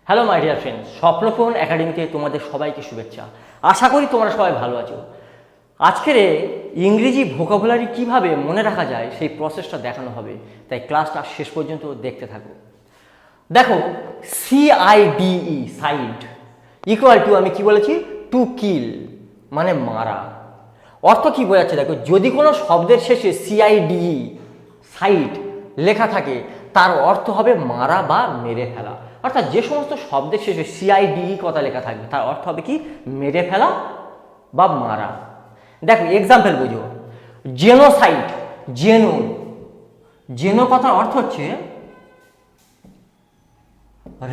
Hello my dear friends, স্বপ্নপূরণ একাডেমিতে তোমাদের সবাইকে শুভেচ্ছা। আশা করি তোমরা সবাই ভালো আছো। আজকের ইংরেজি ভোকাবুলারি কিভাবে মনে রাখা যায় সেই প্রসেসটা দেখানো হবে, তাই ক্লাসটা শেষ পর্যন্ত দেখতে থাকো। দেখো, CIDE সাইড ইকুয়াল টু, আমি কি বলেছি, টু কিল মানে মারা। অর্থ কি বোঝাচ্ছে দেখো, যদি কোনো শব্দের শেষে CIDE সাইড লেখা থাকে তার অর্থ হবে মারা বা মেরে ফেলা। অর্থাৎ যে সমস্ত শব্দের শেষে CIDE কথা লেখা থাকবে তার অর্থ হবে কি, মেরে ফেলা বা মারা। দেখো এক্সাম্পল বুঝো, জেনোসাইড, জেনো কথার অর্থ হচ্ছে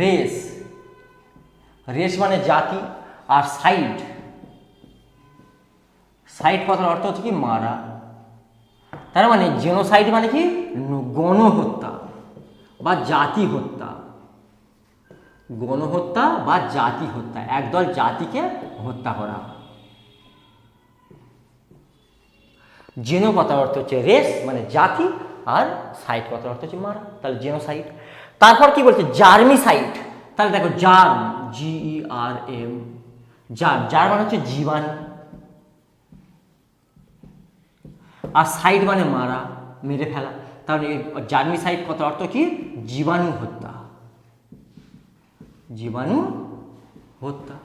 রেস মানে জাতি, আর সাইড কথার অর্থ হচ্ছে কি মারা। তার মানে জেনোসাইড মানে কি, গণহত্যা বা জাতি হত্যা, গণহত্যা বা জাতি হত্যা, একদল জাতিকে হত্যা করা। জেনো কথার অর্থ হচ্ছে রেস মানে জাতি, আর সাইড কথার অর্থ হচ্ছে মারা, তাহলে জেনোসাইড। তারপর কি বলছে, জার্মিসাইড। তাহলে দেখো জার্ম, GERM, জার্ম মানে হচ্ছে জীবাণু, আর সাইড মানে মারা, মেরে ফেলা। তাহলে জার্মিসাইড কথার অর্থ কি, জীবাণু হত্যা, জীবাণু হত্যা।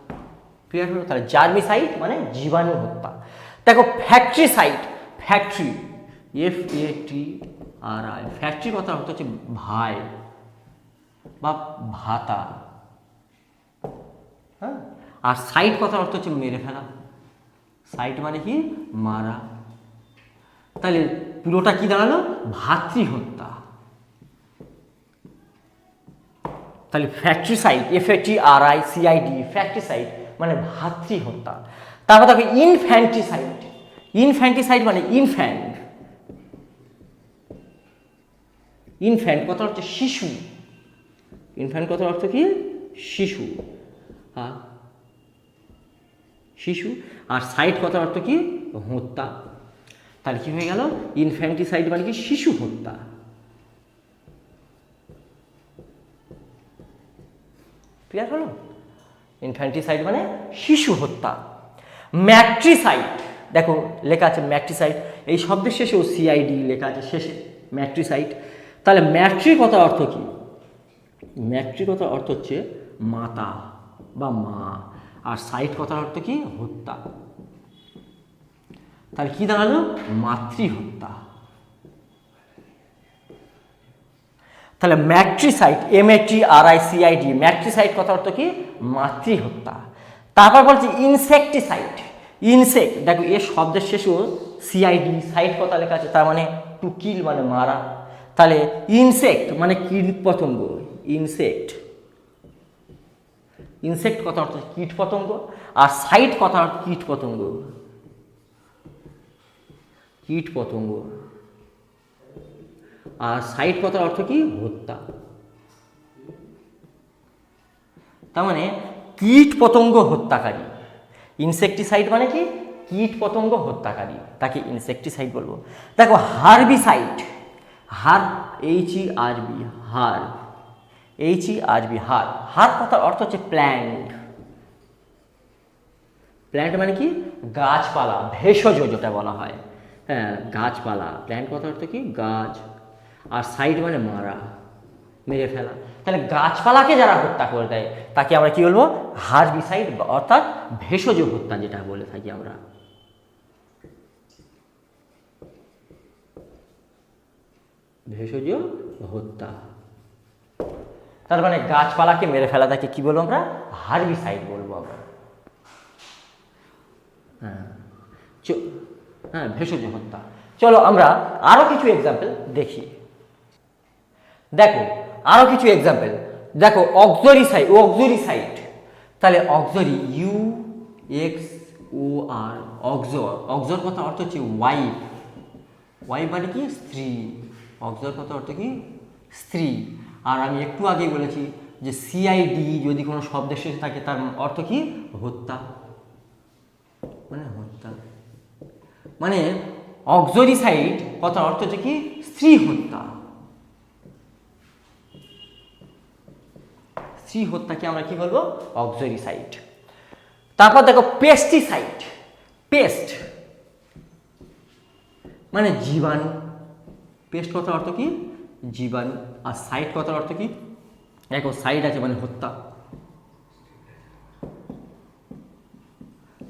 ক্লিয়ার হলো? তাহলে জার্মিসাইড মানে জীবাণু হত্যা। দেখো ফ্যাক্টরিসাইড, ফ্যাক্টরি, FATRI, ফ্যাক্টরি কথার অর্থ হচ্ছে ভাই বা ভাতা, হ্যাঁ। আর সাইড কথার অর্থ হচ্ছে মেরে ফেলা, সাইড মানে কি, মারা। তাহলে পুরোটা কি দাঁড়ালো, ভাতৃ হত্যা। তাহলে ফ্যাক্টরিসাইড, FATRICID, ফ্যাক্টরিসাইড মানে ভাতৃ হত্যা। তারপর দেখো ইনফ্যান্টিসাইড, ইনফ্যান্টিসাইড মানে ইনফ্যান্ট কথার অর্থ শিশু, ইনফ্যান্ট কথার অর্থ কি, শিশু, হ্যাঁ শিশু। আর সাইড কথার অর্থ কি, হত্যা। তাহলে কি হয়ে গেল, ইনফ্যান্টিসাইড মানে কি, শিশু হত্যা। ক্লিয়ার হলো? ইনফ্যান্টিসাইড মানে শিশু হত্যা। ম্যাট্রিসাইড, দেখো লেখা আছে ম্যাট্রিসাইড, এই শব্দের শেষেও CID লেখা আছে শেষে, ম্যাট্রিসাইড। তাহলে ম্যাট্রি কথার অর্থ কি, ম্যাট্রি কথার অর্থ হচ্ছে মাতা বা মা, আর সাইড কথার অর্থ কি, হত্যা। তাহলে কি দাঁড়ালো, মাতৃহত্যা। তাহলে ম্যাট্রিসাইড, MATRICID, ম্যাট্রিসাইড কথার অর্থ কি, মাতৃহত্যা। তারপর বলছি ইনসেক্টিসাইড, ইনসেক্ট, দেখো এর শব্দের শেষেও CID সাইড কথা লেখা আছে, তার মানে টু কিল মানে মারা। তাহলে ইনসেক্ট মানে কীট পতঙ্গ, ইনসেক্ট কথা অর্থ কীট পতঙ্গ, আর সাইড কথা অর্থ কীট পতঙ্গ, আর সাইড কথার অর্থ কি, হত্যা। তার মানে কীট পতঙ্গ হত্যাকারী। ইনসেক্টিসাইড মানে কি, কীট পতঙ্গ হত্যাকারী, তাকে ইনসেক্টিসাইড বলবো। দেখো হার্বিসাইড, HERB, হার কথার অর্থ হচ্ছে প্ল্যান্ট, মানে কি, গাছপালা, ভেষজ যেটা বলা হয়, হ্যাঁ গাছপালা। প্ল্যান্ট কথার অর্থ কি, গাছ, আর সাইড মানে মারা, মেরে ফেলা। তাহলে গাছপালাকে যারা হত্যা করে দেয় তাকে আমরা কি বলবো, হার্বিসাইড, অর্থাৎ ভেষজ হত্যা যেটা বলে থাকি আমরা। ভেষজ হত্যা, তার মানে গাছপালাকে মেরে ফেলা তাকে কি বলবো আমরা, হার্বিসাইড বলবো আমরা। হ্যাঁ ভেষজ হত্যা। চলো আমরা আরো কিছু এক্সাম্পল দেখি। দেখো আরো কিছু এক্সাম্পল, দেখো অক্সরিসাইড। তাহলে অক্সরি, UXOR, অক্সর কথা অর্থ হচ্ছে ওয়াইফ মানে কি, স্ত্রী, অক্সর কথা অর্থ কি, স্ত্রী। আর আমি একটু আগে বলেছি যে CID যদি কোনো শব্দের শেষে থাকে তার অর্থ কি, হত্যা, মানে অক্সরিসাইড কথার অর্থ হচ্ছে কি, স্ত্রী হত্যা, স্ত্রী হত্যাকে আমরা কি বলবো? অক্সিসাইড। তারপর দেখো পেস্টিসাইড। পেস্ট মানে জীবাণু। পেস্ট কথার অর্থ কি? জীবাণু। আর সাইড কথার অর্থ কি? দেখো সাইড আছে মানে হত্যা,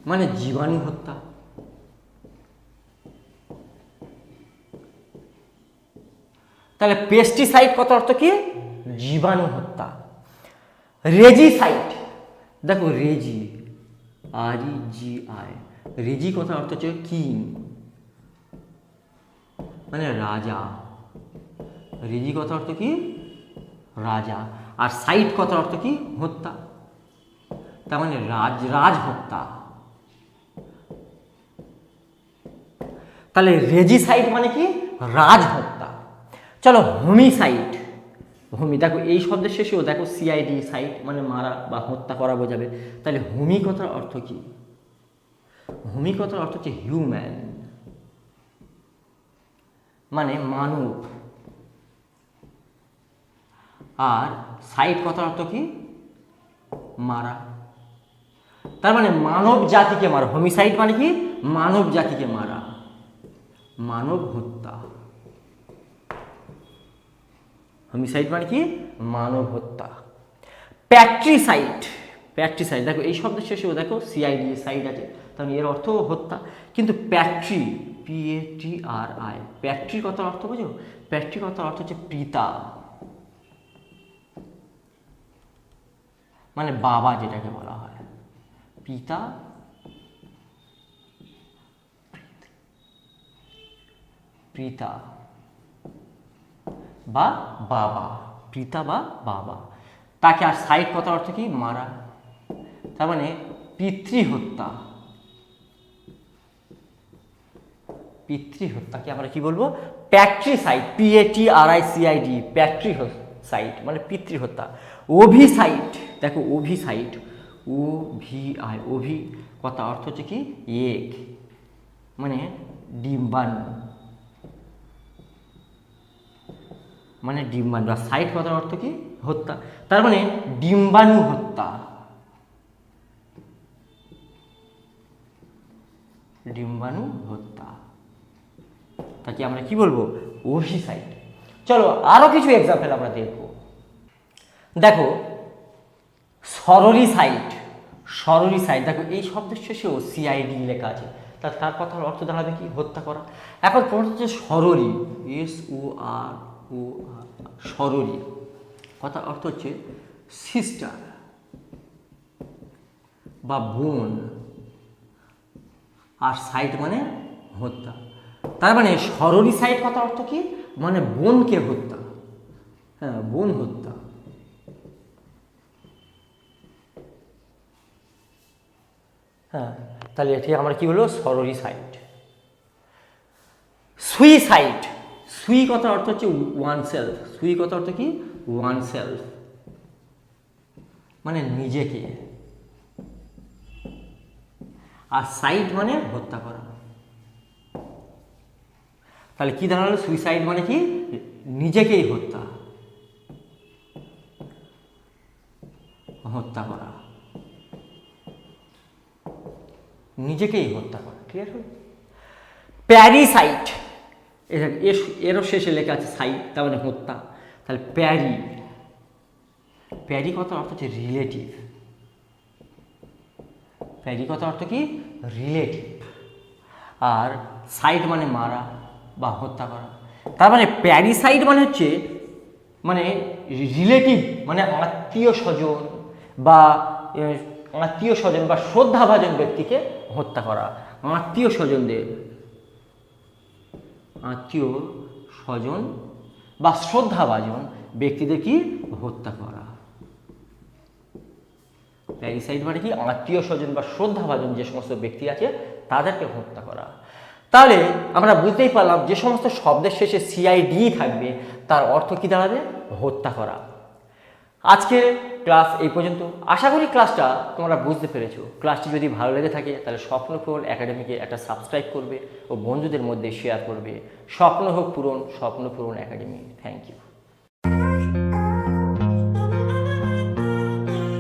মানে জীবাণু হত্যা। তাহলে পেস্টিসাইড কথার অর্থ কি? জীবাণু হত্যা। রেজিসাইড, দেখো রেজি, REGI, রেজি কথার অর্থ হচ্ছে কিং, মানে রাজা। রেজি কথার অর্থ কি? রাজা। আর সাইড কথার অর্থ কি? হত্যা, তার মানে রাজ হত্যা। তাহলে রেজিসাইড মানে কি? রাজ হত্যা। চলো হোমিসাইড। হোমি, দেখো এই শব্দের শেষেও দেখো CID, সাইড মানে মারা বা হত্যা করা বোঝাবে। তাহলে হোমি কথার অর্থ কি? হোমি কথার অর্থ হচ্ছে হিউম্যান, মানে মানব। আর সাইড কথার অর্থ কি? মারা। তার মানে মানব জাতিকে মারা। হোমিসাইড মানে কি? মানব জাতিকে মারা, মানব হত্যা। হোমিসাইড মানে কি? মানব হত্যা। প্যাট্রিসাইড। প্যাট্রিসাইড, দেখো এই শব্দের শেষেও দেখো CID, সাইড আছে, তাহলে এর অর্থ হত্যা। কিন্তু প্যাট্রি, PATRI, প্যাট্রির কথার অর্থ বোঝো? প্যাট্রির কথার অর্থ হচ্ছে পিতা, মানে বাবা যেটাকে বলা হয়, পিতা, পিতা বা বাবা, পিতা বা বাবা তাকে। আর সাইড কথার অর্থ কি? মারা। তার মানে পিতৃহত্যা। পিতৃহত্যাকে আমরা কি বলবো? প্যাট্রিসাইড, PATRICID, প্যাট্রিসাইড মানে পিতৃহত্যা। ওভিসাইড, দেখো ওভিসাইড, OVI, ওভি কথা অর্থ হচ্ছে কি? এগ, মানে ডিম্বাণু, মানে ডিম্বাণু। আর সাইড কথার অর্থ কি? হত্যা, তার মানে ডিম্বাণু হত্যা, ডিম্বাণু হত্যা তাকে আমরা কি বলবো? ওভিসাইড। চলো আরো কিছু এক্সাম্পল আমরা দেখবো। দেখো সরোরিসাইড। সরোরিসাইড, দেখো এই শব্দের শেষেও CID লেখা আছে, তার কথার অর্থ দাঁড়াবে কি? হত্যা করা। এখন প্রশ্ন হচ্ছে সরোরি, SOROR, সরোরি কথার অর্থ হচ্ছে সিস্টার বা বোন। আর সাইড মানে হত্যা, তার মানে সরোরিসাইড কথার অর্থ কি? মানে বোনকে হত্যা, হ্যাঁ বোন হত্যা। হ্যাঁ, তাহলে এটি আমরা কি বলবো? সরোরিসাইড। সুইসাইড। সুই কথার অর্থ হচ্ছে ওয়ান সেলফ। সুই কথার অর্থ কি? ওয়ান সেলফ, মানে নিজেকে। আর সাইড মানে হত্যা করা। তাহলে কি দাঁড়ালো? সুইসাইড মানে কি? নিজেকেই হত্যা, হত্যা করা, নিজেকেই হত্যা করা। ঠিক আছে। প্যারিসাইড, এরও শেষে লেখা আছে সাইড, তার মানে হত্যা। তাহলে প্যারি, প্যারি কথার অর্থ হচ্ছে রিলেটিভ। প্যারি কথার অর্থ কি? রিলেটিভ। আর সাইড মানে মারা বা হত্যা করা। তার মানে প্যারিসাইড মানে হচ্ছে মানে রিলেটিভ, মানে আত্মীয় স্বজন বা শ্রদ্ধাভাজন ব্যক্তিকে হত্যা করা। আত্মীয় স্বজনদের, আত্মীয় স্বজন বা শ্রদ্ধাভাজন ব্যক্তিদের কি? হত্যা করা। প্যারিসাইড মানে কি? আত্মীয় স্বজন বা শ্রদ্ধাভাজন যে সমস্ত ব্যক্তি আছে তাদেরকে হত্যা করা। তাহলে আমরা বুঝতেই পারলাম যে সমস্ত শব্দের শেষে CID থাকবে তার অর্থ কি দাঁড়াবে? হত্যা করা। আজকে ক্লাস এই পর্যন্ত। আশা করি ক্লাসটা তোমরা বুঝতে পেরেছো। ক্লাসটি যদি ভালো লেগে থাকে তাহলে স্বপ্নপূরণ একাডেমিকে একটা সাবস্ক্রাইব করবে ও বন্ধুদের মধ্যে শেয়ার করবে। স্বপ্ন হোক পূরণ, স্বপ্নপূরণ একাডেমি। Thank you.